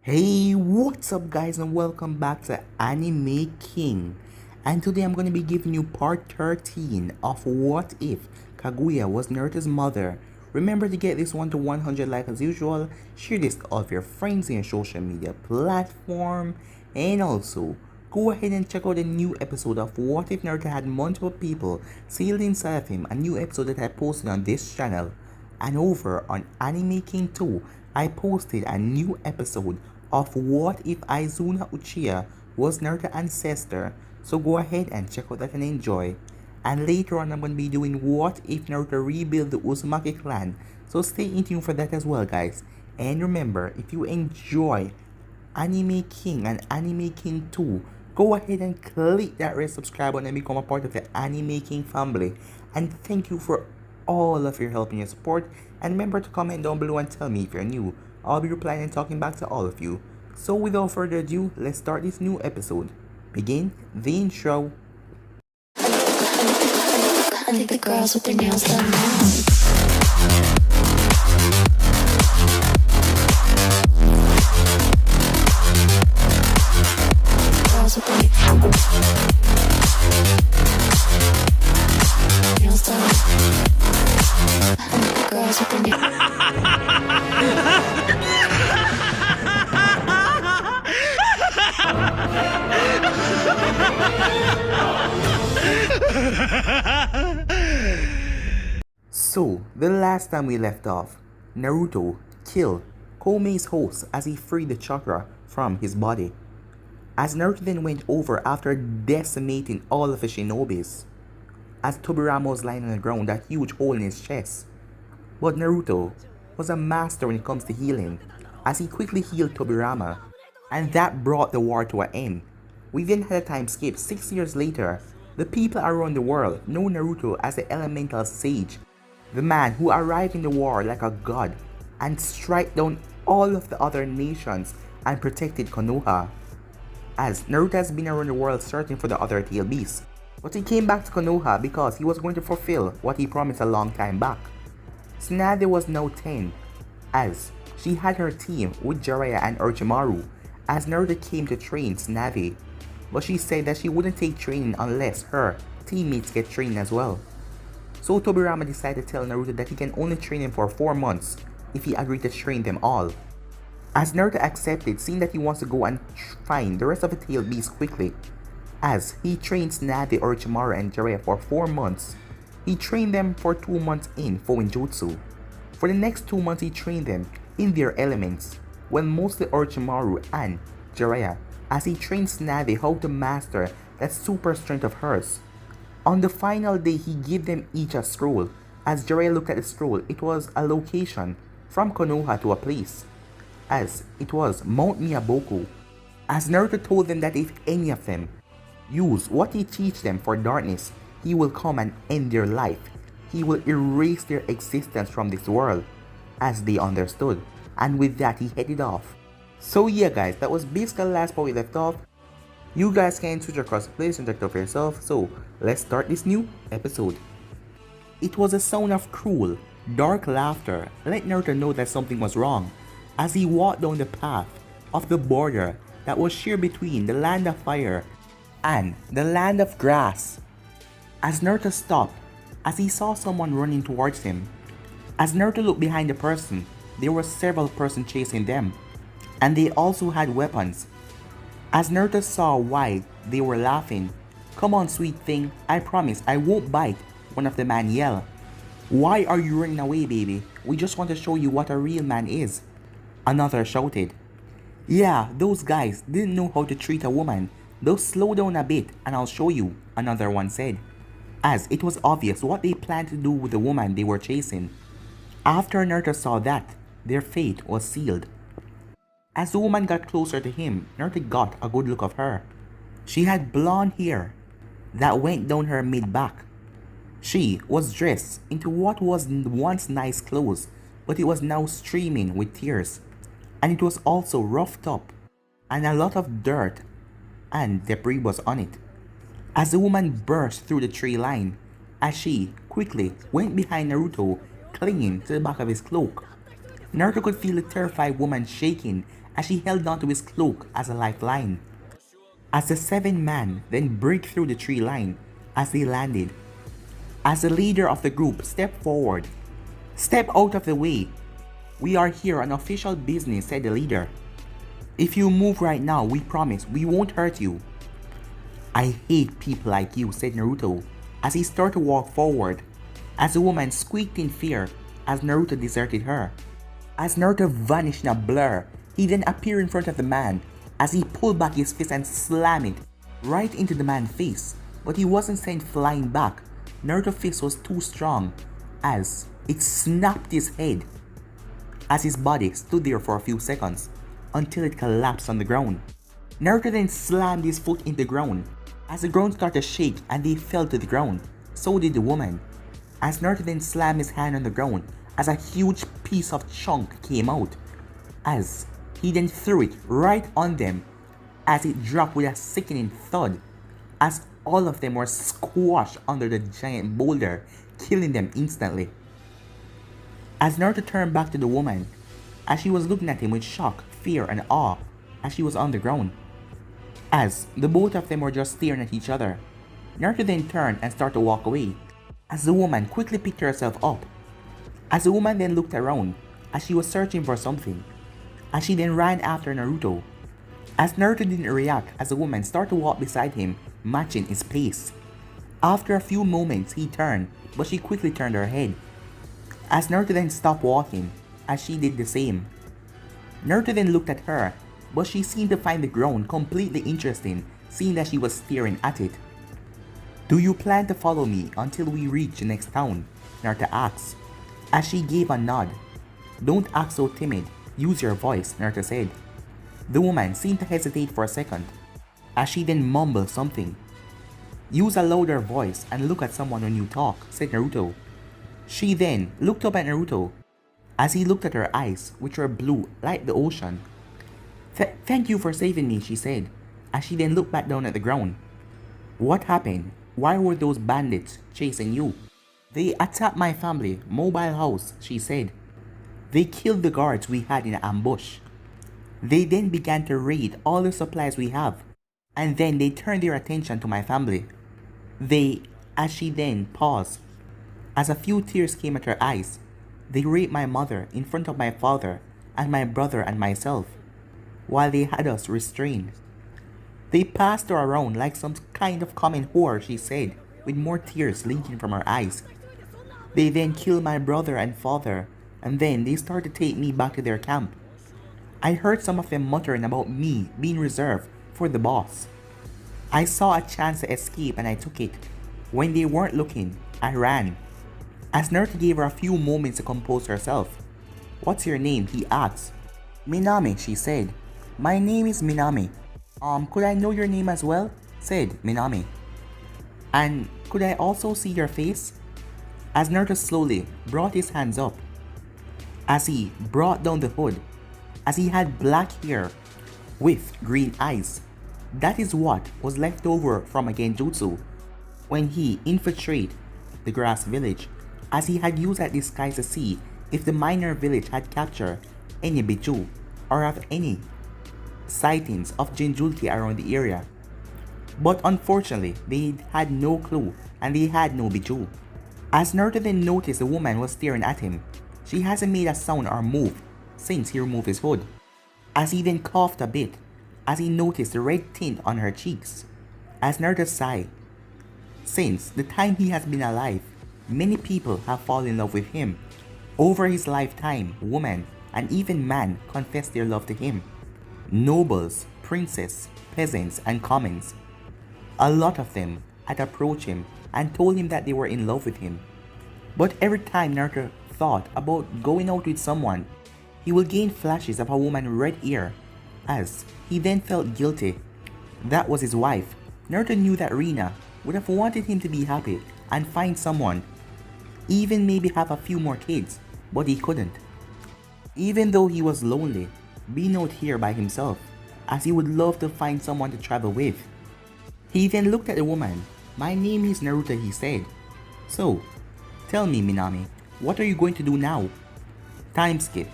Hey, what's up guys and welcome back to Anime King. And today I'm going to be giving you part 13 of What If Kaguya was Naruto's mother. Remember to get this one to 100 likes as usual, share this to all of your friends in your social media platform, and also go ahead and check out a new episode of What If Naruto Had Multiple People Sealed Inside of Him, a new episode that I posted on this channel. And over on Anime King 2, I posted a new episode of What If Aizuna Uchiha was Naruto's ancestor, so go ahead and check out that and enjoy. And later on I'm going to be doing What If Naruto rebuild the Uzumaki clan, so stay in tune for that as well guys. And remember, if you enjoy Anime King and Anime King 2, go ahead and click that red subscribe button and become a part of the Anime King family. And thank you for all of your help and your support, and remember to comment down below and tell me if you're new. I'll be replying and talking back to all of you. So without further ado, let's start this new episode. Begin the intro. I think the girls with their nails done now. Girls with their nails done. I think the girls with their So, the last time we left off, Naruto killed Komei's host as he freed the chakra from his body. As Naruto then went over after decimating all of the shinobis, as Tobirama was lying on the ground, that huge hole in his chest. But Naruto was a master when it comes to healing, as he quickly healed Tobirama, and that brought the war to an end. We then had a time skip. 6 years later, the people around the world know Naruto as the elemental sage, the man who arrived in the war like a god and strike down all of the other nations and protected Konoha. As Naruto has been around the world searching for the other tail beasts, but he came back to Konoha because he was going to fulfill what he promised a long time back. Tsunade was now 10, as she had her team with Jiraiya and Orochimaru, as Naruto came to train Tsunade, but she said that she wouldn't take training unless her teammates get trained as well. So Tobirama decided to tell Naruto that he can only train him for 4 months if he agreed to train them all. As Naruto accepted, seeing that he wants to go and find the rest of the tail beasts quickly, as he trained Tsunade, Orochimaru and Jiraiya for 4 months. He trained them for 2 months in Fuinjutsu. For the next 2 months he trained them in their elements, well mostly Orochimaru and Jiraiya, as he trained Tsunade how to master that super strength of hers. On the final day he gave them each a scroll. As Jiraiya looked at the scroll, it was a location from Konoha to a place, as it was Mount Miyaboku. As Naruto told them that if any of them use what he teach them for darkness, he will come and end their life. He will erase their existence from this world, as they understood. And with that he headed off. So yeah guys, that was basically the last part we left off. You guys can switch across the place and check it out for yourself, so let's start this new episode. It was a sound of cruel, dark laughter let Naruto know that something was wrong, as he walked down the path of the border that was shared between the land of fire and the land of grass. As Naruto stopped, as he saw someone running towards him. As Naruto looked behind the person, there were several persons chasing them, and they also had weapons. As Naruto saw why they were laughing, "Come on sweet thing, I promise I won't bite," one of the men yelled. "Why are you running away baby? We just want to show you what a real man is," another shouted. "Yeah, those guys didn't know how to treat a woman. They'll slow down a bit and I'll show you," another one said, as it was obvious what they planned to do with the woman they were chasing. After Naruto saw that, their fate was sealed. As the woman got closer to him, Naruto got a good look of her. She had blonde hair that went down her mid-back. She was dressed into what was once nice clothes, but it was now streaming with tears, and it was also roughed up, and a lot of dirt and debris was on it. As the woman burst through the tree line, as she quickly went behind Naruto, clinging to the back of his cloak. Naruto could feel the terrified woman shaking as she held onto his cloak as a lifeline. As the seven men then break through the tree line as they landed. As the leader of the group stepped forward. "Step out of the way. We are here on official business," said the leader. "If you move right now, we promise we won't hurt you." "I hate people like you," said Naruto as he started to walk forward. As the woman squeaked in fear as Naruto deserted her. As Naruto vanished in a blur, he then appeared in front of the man as he pulled back his fist and slammed it right into the man's face, but he wasn't sent flying back. Naruto's fist was too strong as it snapped his head as his body stood there for a few seconds until it collapsed on the ground. Naruto then slammed his foot in the ground as the ground started to shake and they fell to the ground. So did the woman. As Naruto then slammed his hand on the ground as a huge piece of chunk came out, as he then threw it right on them as it dropped with a sickening thud as all of them were squashed under the giant boulder, killing them instantly. As Naruto turned back to the woman, as she was looking at him with shock, fear and awe as she was on the ground. As the both of them were just staring at each other, Naruto then turned and started to walk away as the woman quickly picked herself up. As the woman then looked around as she was searching for something, as she then ran after Naruto. As Naruto didn't react as the woman started to walk beside him, matching his pace. After a few moments he turned, but she quickly turned her head. As Naruto then stopped walking, as she did the same. Naruto then looked at her, but she seemed to find the ground completely interesting, seeing that she was staring at it. "Do you plan to follow me until we reach the next town?" Naruto asked, as she gave a nod. "Don't act so timid, use your voice," Naruto said. The woman seemed to hesitate for a second, as she then mumbled something. "Use a louder voice and look at someone when you talk," said Naruto. She then looked up at Naruto, as he looked at her eyes, which were blue like the ocean. Thank you for saving me," she said, as she then looked back down at the ground. "What happened? Why were those bandits chasing you?" "They attacked my family, mobile house," she said. "They killed the guards we had in an ambush. They then began to raid all the supplies we have, and then they turned their attention to my family. As she then paused, as a few tears came at her eyes, they raped my mother in front of my father and my brother and myself, while they had us restrained. They passed her around like some kind of common horror," she said, with more tears leaking from her eyes. "They then killed my brother and father, and then they started to take me back to their camp. I heard some of them muttering about me being reserved for the boss. I saw a chance to escape and I took it. When they weren't looking, I ran." As Naruto gave her a few moments to compose herself. "What's your name?" he asked. "Minami," she said. "My name is Minami." Could I know your name as well?" said Minami. "And could I also see your face?" As Naruto slowly brought his hands up, as he brought down the hood, as he had black hair with green eyes. That is what was left over from a genjutsu when he infiltrated the grass village, as he had used that disguise to see if the minor village had captured any Biju or have any sightings of Jinjulki around the area. But unfortunately, they had no clue and they had no Biju. As Naruto then noticed the woman was staring at him, she hasn't made a sound or move since he removed his hood. As he then coughed a bit, as he noticed the red tint on her cheeks. As Naruto sighed, since the time he has been alive, many people have fallen in love with him. Over his lifetime, women and even men confessed their love to him. Nobles, princes, peasants, and commons. A lot of them had approached him and told him that they were in love with him. But every time Naruto thought about going out with someone, he would gain flashes of a woman's red hair, as he then felt guilty. That was his wife. Naruto knew that Rina would have wanted him to be happy and find someone, even maybe have a few more kids, but he couldn't. Even though he was lonely, being out here by himself, as he would love to find someone to travel with. He then looked at the woman. "My name is Naruto," he said. "So, tell me, Minami, what are you going to do now?" Time skip.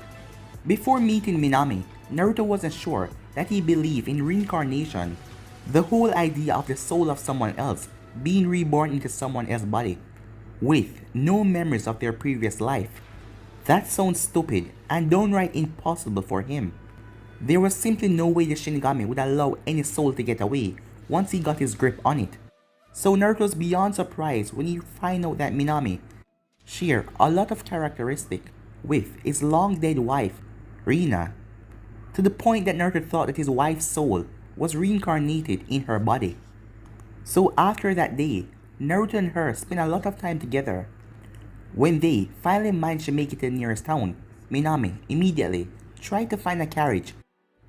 Before meeting Minami, Naruto wasn't sure that he believed in reincarnation, the whole idea of the soul of someone else being reborn into someone else's body, with no memories of their previous life. That sounds stupid and downright impossible for him. There was simply no way the Shinigami would allow any soul to get away once he got his grip on it. So Naruto's beyond surprised when he find out that Minami share a lot of characteristic with his long dead wife, Rina, to the point that Naruto thought that his wife's soul was reincarnated in her body. So after that day, Naruto and her spent a lot of time together. When they finally managed to make it to the nearest town, Minami immediately tried to find a carriage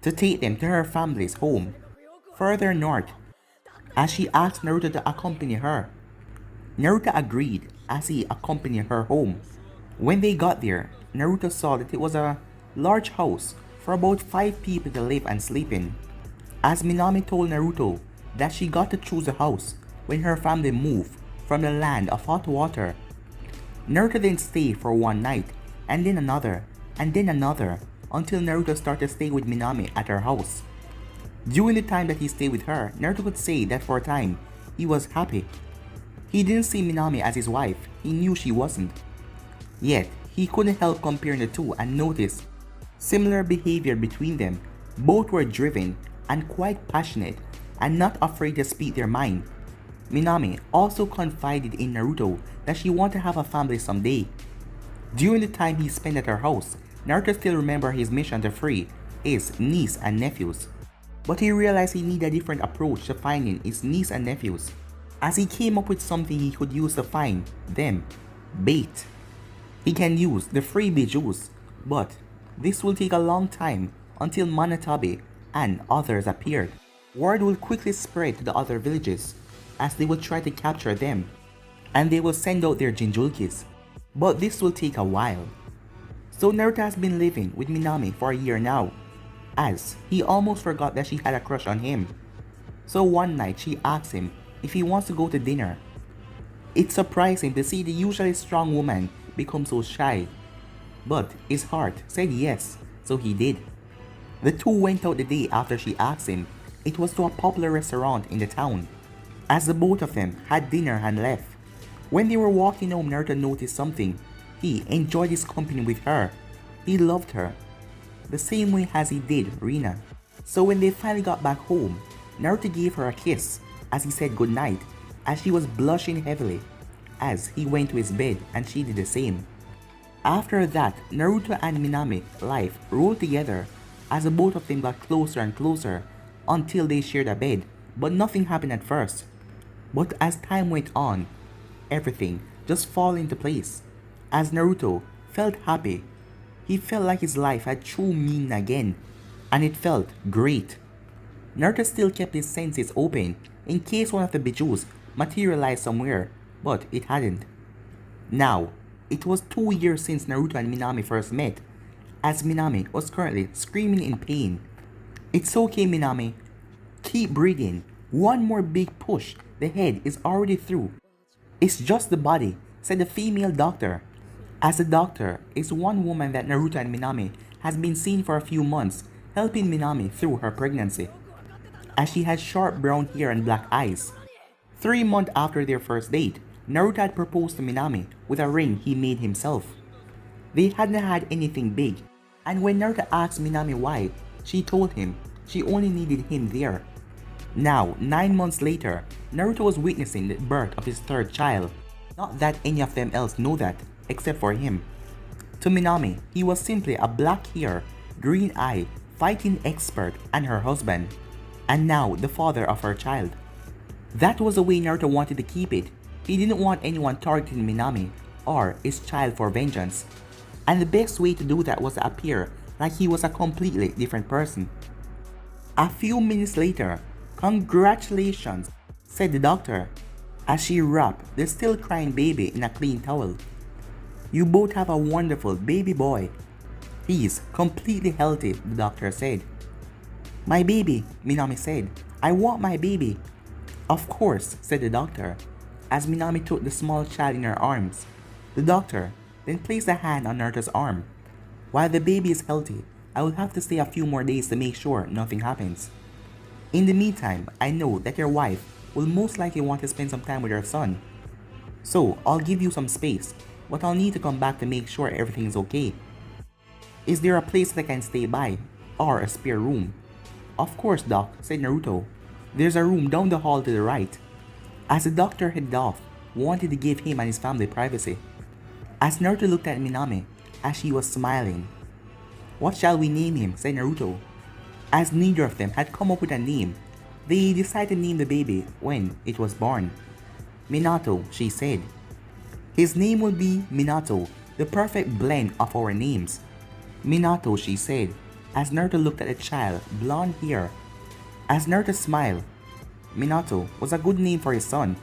to take them to her family's home, further north, as she asked Naruto to accompany her. Naruto agreed as he accompanied her home. When they got there, Naruto saw that it was a large house for about 5 people to live and sleep in, as Minami told Naruto that she got to choose a house when her family moved from the land of hot water. Naruto then stayed for one night, and then another, until Naruto started to stay with Minami at her house. During the time that he stayed with her, Naruto could say that for a time, he was happy. He didn't see Minami as his wife, he knew she wasn't. Yet, he couldn't help comparing the two and notice similar behavior between them. Both were driven and quite passionate and not afraid to speak their mind. Minami also confided in Naruto that she wanted to have a family someday. During the time he spent at her house, Naruto still remembered his mission to free his niece and nephews. But he realized he needed a different approach to finding his niece and nephews, as he came up with something he could use to find them: bait. He can use the freebie juice, but this will take a long time until Manatabi and others appeared. Word will quickly spread to the other villages as they will try to capture them, and they will send out their Jinjulkis. But this will take a while. So Naruto has been living with Minami for a year now, as he almost forgot that she had a crush on him. So one night she asked him if he wants to go to dinner. It's surprising to see the usually strong woman become so shy, but his heart said yes, so he did. The two went out the day after she asked him. It was to a popular restaurant in the town, as the both of them had dinner and left. When they were walking home, Naruto noticed something. He enjoyed his company with her. He loved her, the same way as he did Rina. So when they finally got back home, Naruto gave her a kiss as he said goodnight, as she was blushing heavily as he went to his bed, and she did the same. After that, Naruto and Minami life rolled together as the both of them got closer and closer until they shared a bed, but nothing happened at first. But as time went on, everything just fell into place. As Naruto felt happy, he felt like his life had true meaning again, and it felt great. Naruto still kept his senses open in case one of the Bijus materialized somewhere, but it hadn't. Now, it was 2 years since Naruto and Minami first met, as Minami was currently screaming in pain. It's okay, Minami. Keep breathing. One more big push. The head is already through. It's just the body, said the female doctor. As the doctor is one woman that Naruto and Minami has been seeing for a few months, helping Minami through her pregnancy, as she has short brown hair and black eyes. 3 months after their first date, Naruto had proposed to Minami with a ring he made himself. They hadn't had anything big, and when Naruto asked Minami why, she told him she only needed him there. Now, 9 months later, Naruto was witnessing the birth of his third child. Not that any of them else know that, except for him. To Minami, he was simply a black-haired, green-eyed fighting expert and her husband, and now the father of her child. That was the way Naruto wanted to keep it. He didn't want anyone targeting Minami or his child for vengeance, and the best way to do that was to appear like he was a completely different person. A few minutes later, "Congratulations," said the doctor, as she wrapped the still crying baby in a clean towel. "You both have a wonderful baby boy. He's completely healthy," the doctor said. "My baby," Minami said. "I want my baby." "Of course," said the doctor, as Minami took the small child in her arms. The doctor then placed a hand on Naruto's arm. "While the baby is healthy, I will have to stay a few more days to make sure nothing happens. In the meantime, I know that your wife will most likely want to spend some time with her son. So, I'll give you some space, but I'll need to come back to make sure everything's okay. Is there a place that I can stay by? Or a spare room? Of course, Doc, said Naruto. There's a room down the hall to the right. As the doctor headed off, wanted to give him and his family privacy. As Naruto looked at Minami, as she was smiling. What shall we name him? Said Naruto. As neither of them had come up with a name, they decided to name the baby when it was born. Minato, she said. His name will be Minato, the perfect blend of our names. Minato, she said, as Naruto looked at the child, blonde hair. As Naruto smiled, Minato was a good name for his son.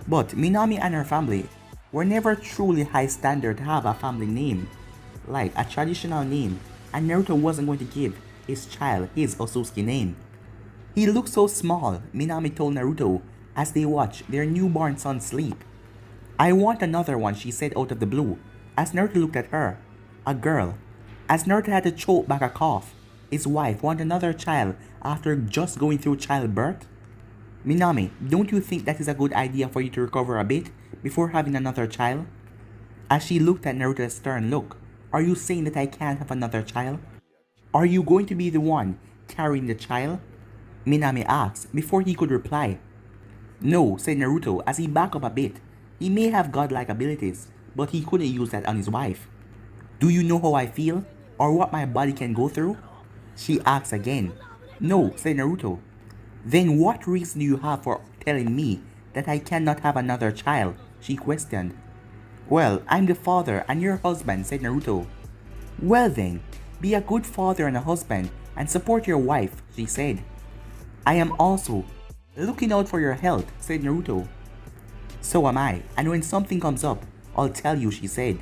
But Minami and her family were never truly high standard to have a family name, like a traditional name, and Naruto wasn't going to give his child his Osusuki name. He looked so small, Minami told Naruto as they watched their newborn son sleep. I want another one, she said out of the blue, as Naruto looked at her. A girl. As Naruto had to choke back a cough, his wife wanted another child after just going through childbirth? Minami, don't you think that is a good idea for you to recover a bit before having another child? As she looked at Naruto's stern look, are you saying that I can't have another child? Are you going to be the one carrying the child? Minami asked before he could reply. No, said Naruto as he backed up a bit. He may have godlike abilities, but he couldn't use that on his wife. Do you know how I feel? Or what my body can go through? She asked again. No, said Naruto. Then what reason do you have for telling me that I cannot have another child? She questioned. Well, I'm the father and your husband, said Naruto. Well then, be a good father and a husband and support your wife, she said. I am also looking out for your health, said Naruto. So am I, and when something comes up, I'll tell you, she said,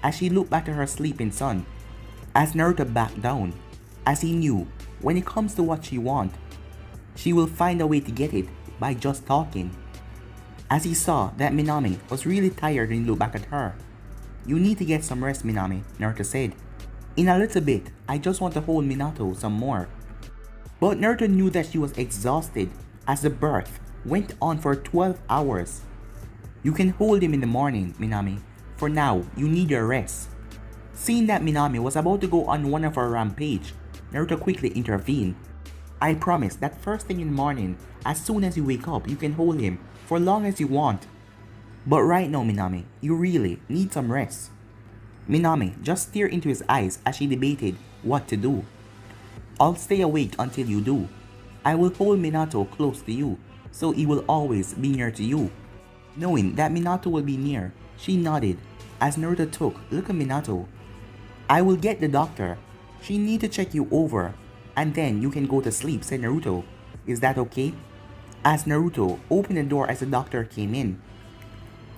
as she looked back at her sleeping son. As Naruto backed down, as he knew, when it comes to what she wants, she will find a way to get it by just talking. As he saw that Minami was really tired and he looked back at her. You need to get some rest, Minami, Naruto said. In a little bit, I just want to hold Minato some more. But Naruto knew that she was exhausted as the birth went on for 12 hours. You can hold him in the morning, Minami. For now, you need your rest. Seeing that Minami was about to go on one of her rampage, Naruto quickly intervened. I promise that first thing in the morning, as soon as you wake up, you can hold him for long as you want. But right now, Minami, you really need some rest. Minami just stared into his eyes as she debated what to do. I'll stay awake until you do. I will hold Minato close to you, so he will always be near to you. Knowing that Minato will be near, she nodded as Naruto took a look at Minato. I will get the doctor. She need to check you over, and then you can go to sleep, said Naruto. Is that okay? As Naruto opened the door as the doctor came in.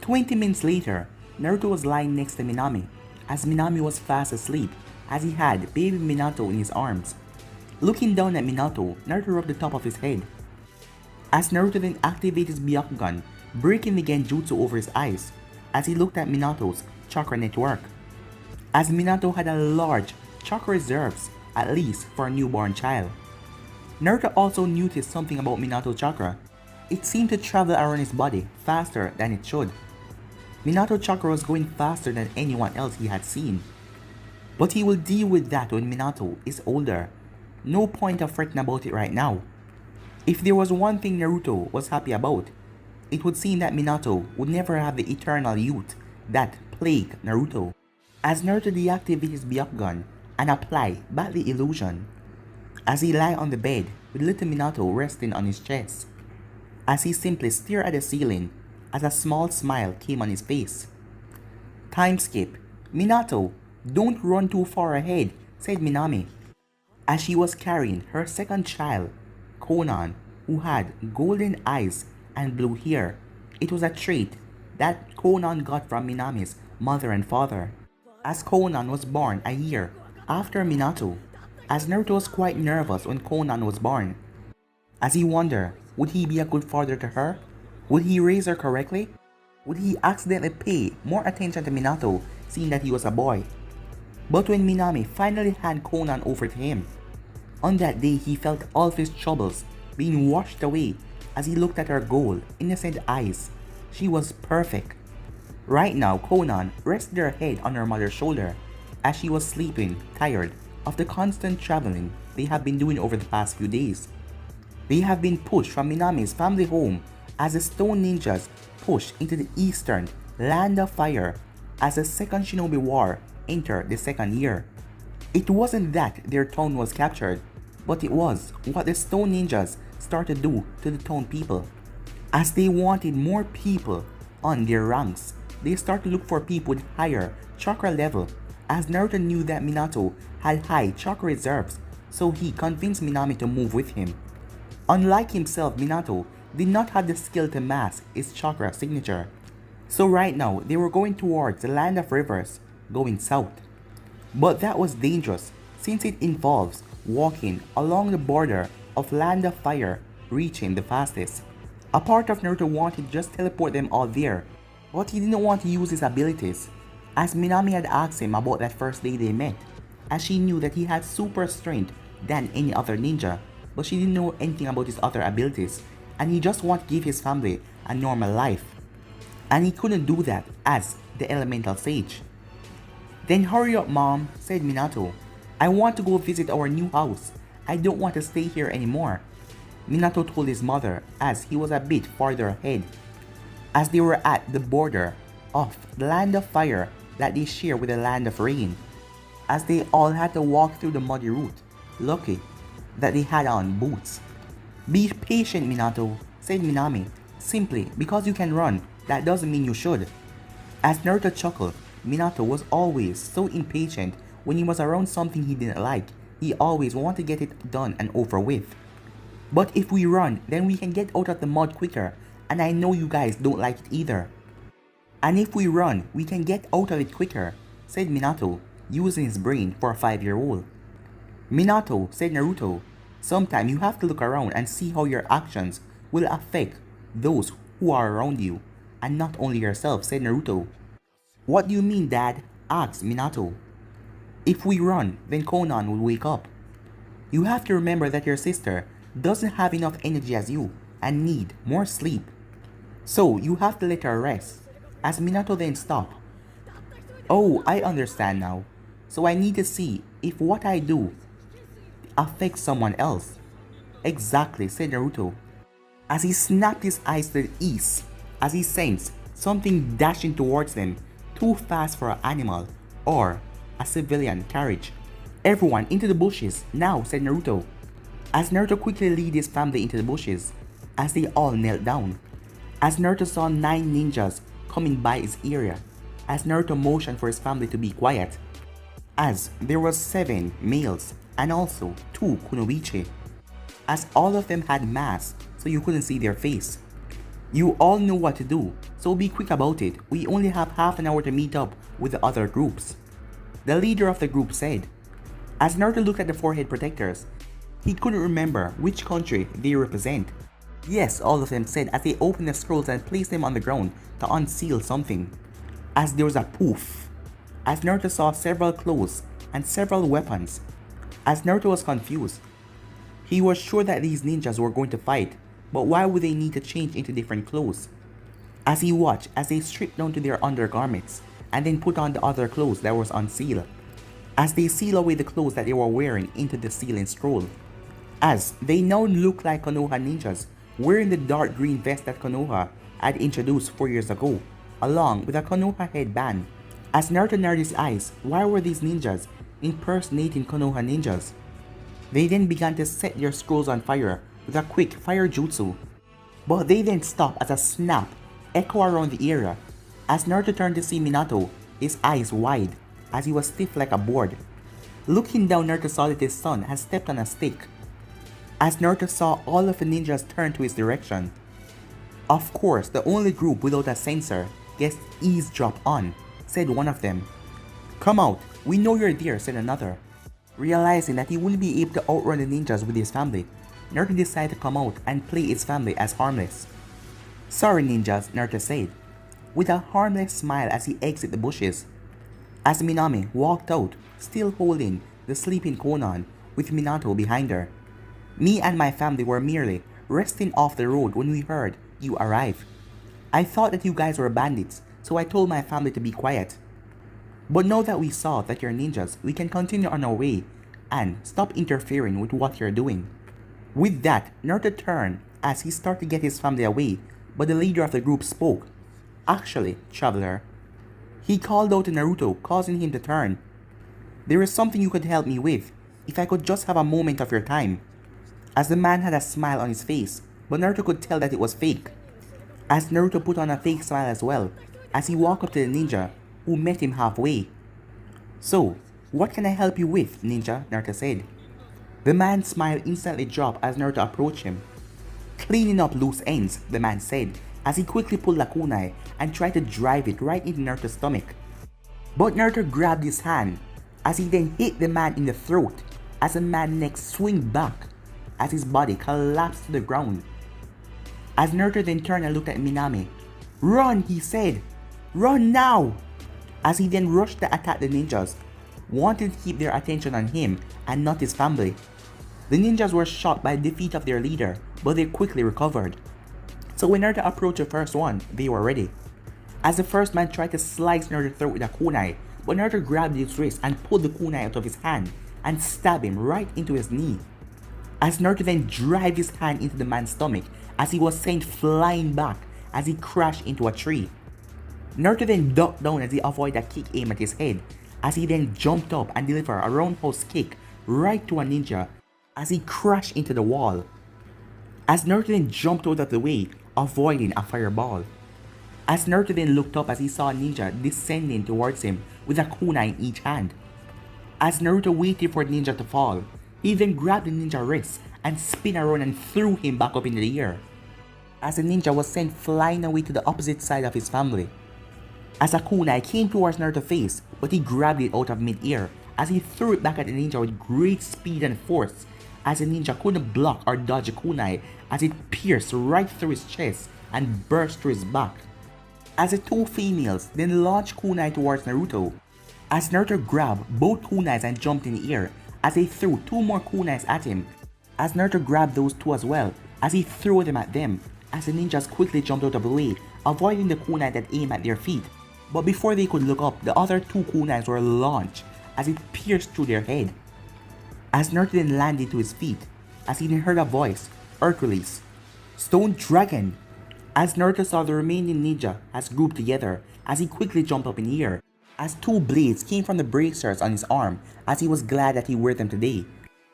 20 minutes later, Naruto was lying next to Minami, as Minami was fast asleep as he had baby Minato in his arms. Looking down at Minato, Naruto rubbed the top of his head. As Naruto then activated his Byakugan, breaking the Genjutsu over his eyes, as he looked at Minato's chakra network. As Minato had a large chakra reserves, at least for a newborn child. Naruto also noticed something about Minato's chakra. It seemed to travel around his body faster than it should. Minato's chakra was going faster than anyone else he had seen. But he will deal with that when Minato is older. No point of fretting about it right now. If there was one thing Naruto was happy about, it would seem that Minato would never have the eternal youth that plagued Naruto. As Naruto deactivated his Byakugan and applied back the illusion, as he lay on the bed with little Minato resting on his chest, as he simply stared at the ceiling as a small smile came on his face. Time skip. Minato, don't run too far ahead, said Minami, as she was carrying her second child, Konan, who had golden eyes and blue hair. It was a trait that Konan got from Minami's mother and father, as Konan was born a year after Minato, as Naruto was quite nervous when Konan was born, as he wondered, would he be a good father to her? Would he raise her correctly? Would he accidentally pay more attention to Minato seeing that he was a boy? But when Minami finally handed Konan over to him, on that day he felt all of his troubles being washed away as he looked at her gold, innocent eyes. She was perfect. Right now, Konan rested her head on her mother's shoulder as she was sleeping, tired of the constant traveling they have been doing over the past few days. They have been pushed from Minami's family home as the Stone Ninjas pushed into the eastern Land of Fire as the Second Shinobi War entered the second year. It wasn't that their town was captured, but it was what the Stone Ninjas started to do to the town people. As they wanted more people on their ranks, they started to look for people with higher chakra level, as Naruto knew that Minato had high chakra reserves, so he convinced Minami to move with him. Unlike himself, Minato did not have the skill to mask his chakra signature. So right now, they were going towards the Land of Rivers, going south. But that was dangerous since it involves walking along the border of Land of Fire, reaching the fastest. A part of Naruto wanted to just teleport them all there, but he didn't want to use his abilities, as Minami had asked him about that first day they met, as she knew that he had super strength than any other ninja, but she didn't know anything about his other abilities, and he just wanted to give his family a normal life. And he couldn't do that as the elemental sage. Then hurry up, mom, said Minato. I want to go visit our new house. I don't want to stay here anymore. Minato told his mother as he was a bit farther ahead, as they were at the border of the Land of Fire that they share with the Land of Rain, as they all had to walk through the muddy route. Lucky that they had on boots. Be patient, Minato, said Minami. Simply because you can run, that doesn't mean you should. As Naruto chuckled, Minato was always so impatient when he was around something he didn't like. He always wanted to get it done and over with. But if we run, then we can get out of the mud quicker, and I know you guys don't like it either. And if we run, we can get out of it quicker, said Minato, using his brain for a 5-year-old. Minato, said Naruto, sometime you have to look around and see how your actions will affect those who are around you, and not only yourself, said Naruto. What do you mean, Dad? Asked Minato. If we run, then Konan will wake up. You have to remember that your sister doesn't have enough energy as you and need more sleep. So you have to let her rest. As Minato then stopped. Oh, I understand now. So I need to see if what I do affects someone else. Exactly, said Naruto, as he snapped his eyes to the east, as he sensed something dashing towards them, too fast for an animal or a civilian carriage. Everyone into the bushes now, said Naruto, as Naruto quickly led his family into the bushes, as they all knelt down. As Naruto saw 9 ninjas coming by his area, as Naruto motioned for his family to be quiet, as there was 7 males and also 2 kunoichi, as all of them had masks so you couldn't see their face. You all know what to do, so be quick about it. We only have half an hour to meet up with the other groups, the leader of the group said. As Naruto looked at the forehead protectors, he couldn't remember which country they represent. Yes, all of them said as they opened the scrolls and placed them on the ground to unseal something. As there was a poof, as Naruto saw several clothes and several weapons. As Naruto was confused, he was sure that these ninjas were going to fight, but why would they need to change into different clothes? As he watched as they stripped down to their undergarments and then put on the other clothes that was unsealed, as they seal away the clothes that they were wearing into the sealing scroll, as they now look like Konoha ninjas wearing the dark green vest that Konoha had introduced 4 years ago, along with a Konoha headband. As Naruto narrowed his eyes, why were these ninjas impersonating Konoha ninjas? They then began to set their scrolls on fire with a quick fire jutsu, but they then stopped as a snap echoed around the area. As Naruto turned to see Minato, his eyes wide, as he was stiff like a board. Looking down, Naruto saw that his son had stepped on a stick. As Naruto saw all of the ninjas turn to his direction. Of course, the only group without a sensor gets eavesdrop on, said one of them. Come out, we know you're there, said another. Realizing that he wouldn't be able to outrun the ninjas with his family, Naruto decided to come out and play his family as harmless. Sorry ninjas, Naruto said, with a harmless smile as he exited the bushes. as Minami walked out, still holding the sleeping Konan with Minato behind her. Me and my family were merely resting off the road when we heard you arrive. I thought that you guys were bandits, so I told my family to be quiet. But now that we saw that you're ninjas, we can continue on our way and stop interfering with what you're doing. With that, Naruto turned as he started to get his family away, but the leader of the group spoke. Actually, traveler. He called out to Naruto, causing him to turn. There is something you could help me with, if I could just have a moment of your time. As the man had a smile on his face, but Naruto could tell that it was fake. As Naruto put on a fake smile as well, as he walked up to the ninja, who met him halfway. So, what can I help you with, ninja? Naruto said. The man's smile instantly dropped as Naruto approached him. Cleaning up loose ends, the man said, as he quickly pulled a kunai and tried to drive it right into Naruto's stomach. But Naruto grabbed his hand, as he then hit the man in the throat, as the man's neck swung back, as his body collapsed to the ground. As Naruto then turned and looked at Minami. "Run," he said. "Run now!" As he then rushed to attack the ninjas, wanting to keep their attention on him and not his family. The ninjas were shocked by the defeat of their leader, but they quickly recovered. So when Naruto approached the first one, they were ready. As the first man tried to slice Naruto's throat with a kunai, but Naruto grabbed his wrist and pulled the kunai out of his hand and stabbed him right into his knee. As Naruto then dragged his hand into the man's stomach as he was sent flying back as he crashed into a tree. Naruto then ducked down as he avoided a kick aimed at his head, as he then jumped up and delivered a roundhouse kick right to a ninja as he crashed into the wall. As Naruto then jumped out of the way, avoiding a fireball. As Naruto then looked up as he saw a ninja descending towards him with a kunai in each hand. As Naruto waited for the ninja to fall, he then grabbed the ninja wrist and spun around and threw him back up into the air, as the ninja was sent flying away to the opposite side of his family. As a kunai came towards Naruto's face, but he grabbed it out of mid-air as he threw it back at the ninja with great speed and force, as the ninja couldn't block or dodge the kunai as it pierced right through his chest and burst through his back. As the two females then launched kunai towards Naruto, as Naruto grabbed both kunais and jumped in the air as they threw two more kunais at him, as Naruto grabbed those two as well as he threw them at them, as the ninjas quickly jumped out of the way, avoiding the kunai that aimed at their feet. But before they could look up, the other two kunais were launched as it pierced through their head. As Naruto then landed to his feet, as he then heard a voice, Earth Release, Stone Dragon. As Naruto saw the remaining ninja as grouped together, as he quickly jumped up in the air, as two blades came from the bracers on his arm, as he was glad that he wore them today.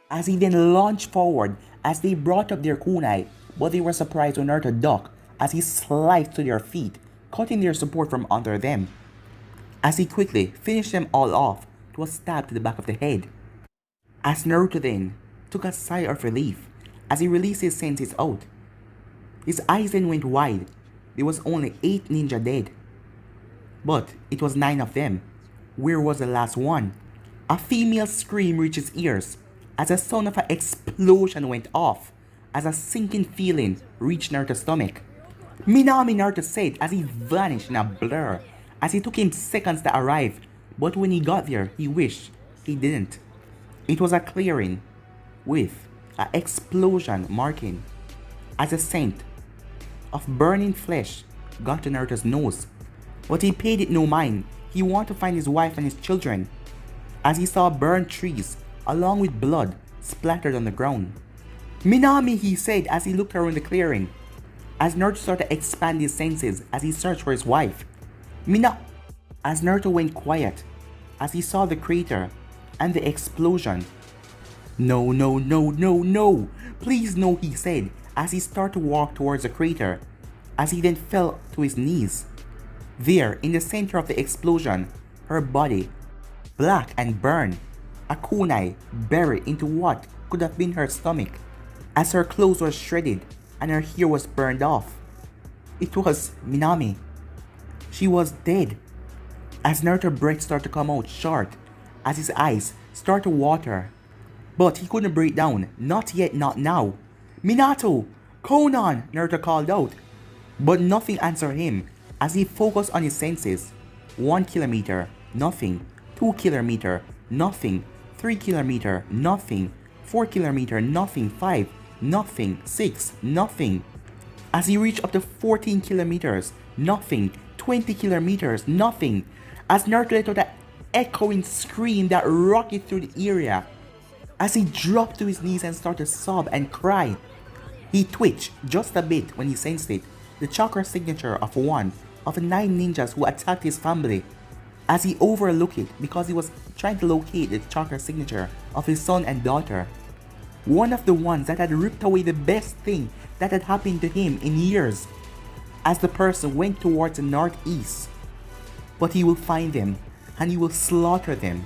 As he then launched forward, as they brought up their kunai, but they were surprised when Naruto ducked, as he sliced to their feet, cutting their support from under them. As he quickly finished them all off to a stab to the back of the head. As Naruto then took a sigh of relief as he released his senses out. His eyes then went wide. There was only 8 ninja dead. But it was 9 of them. Where was the last one? A female scream reached his ears as the sound of an explosion went off, as a sinking feeling reached Naruto's stomach. "Minami," Naruto said as he vanished in a blur, as it took him seconds to arrive, but when he got there, he wished he didn't. It was a clearing with an explosion marking, as a scent of burning flesh got to Naruto's nose, but he paid it no mind. He wanted to find his wife and his children, as he saw burned trees along with blood splattered on the ground. "Minami," he said as he looked around the clearing, as Naruto started to expand his senses as he searched for his wife. As Naruto went quiet, as he saw the crater and the explosion. "No, no, no, no, no, please no," he said as he started to walk towards the crater, as he then fell to his knees. There, in the center of the explosion, her body, black and burned, a kunai buried into what could have been her stomach, as her clothes were shredded and her hair was burned off. It was Minami. She was dead. As Naruto's breath started to come out short, as his eyes started to water. But he couldn't breathe down, not yet, not now. "Minato! Konan!" Naruto called out. But nothing answered him as he focused on his senses. 1 kilometer, nothing. 2 kilometer, nothing. 3 kilometer, nothing. 4 kilometer, nothing. 5, nothing. 6, nothing. As he reached up to 14 kilometers, nothing. 20 kilometers, nothing. As Naruto let out that echoing scream that rocketed through the area. As he dropped to his knees and started to sob and cry. He twitched just a bit when he sensed it, the chakra signature of one of the 9 ninjas who attacked his family. As he overlooked it because he was trying to locate the chakra signature of his son and daughter. One of the ones that had ripped away the best thing that had happened to him in years. As the person went towards the northeast. But he will find them and he will slaughter them.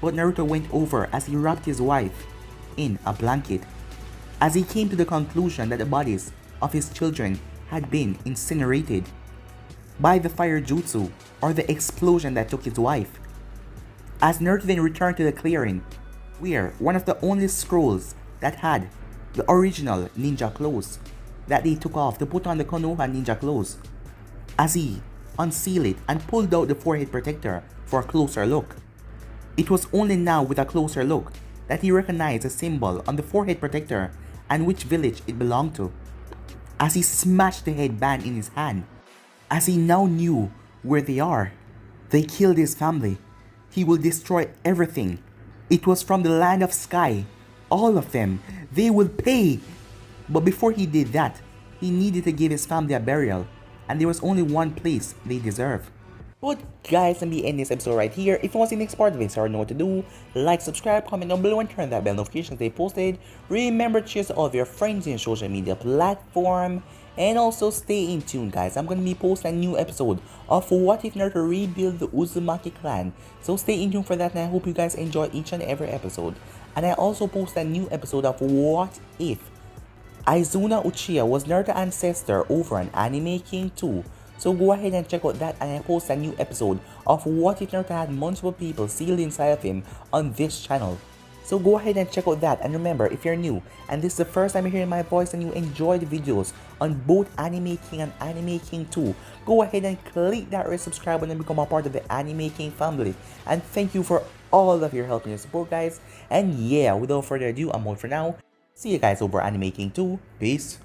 But Naruto went over as he wrapped his wife in a blanket. As he came to the conclusion that the bodies of his children had been incinerated by the fire jutsu or the explosion that took his wife. As Naruto then returned to the clearing, where one of the only scrolls that had the original ninja clothes that they took off to put on the Konoha ninja clothes, as he unsealed it and pulled out the forehead protector for a closer look. It was only now with a closer look that he recognized the symbol on the forehead protector and which village it belonged to. As he smashed the headband in his hand, as he now knew where they are. They killed his family. He will destroy everything. It was from the land of sky. All of them. They will pay. But before he did that, he needed to give his family a burial. And there was only one place they deserve. But guys, let me end this episode right here. If you want to see the next part of this or know what to do, like, subscribe, comment down below and turn that bell notification they posted. Remember to share to all of your friends in social media platform. And also stay in tune guys, I'm going to be posting a new episode of What If Naruto Rebuild the Uzumaki clan. So stay in tune for that and I hope you guys enjoy each and every episode. And I also post a new episode of What If Aizuna Uchiha was Naruto's ancestor over an Anime King 2. So go ahead and check out that and I post a new episode of What If Naruto had multiple people sealed inside of him on this channel. So go ahead and check out that, and remember, if you're new and this is the first time you're hearing my voice and you enjoy the videos on both Anime King and Anime King 2, go ahead and click that red subscribe button and become a part of the Anime King family. And thank you for all of your help and your support guys. And yeah, without further ado, I'm out for now. See you guys over Anime King 2. Peace.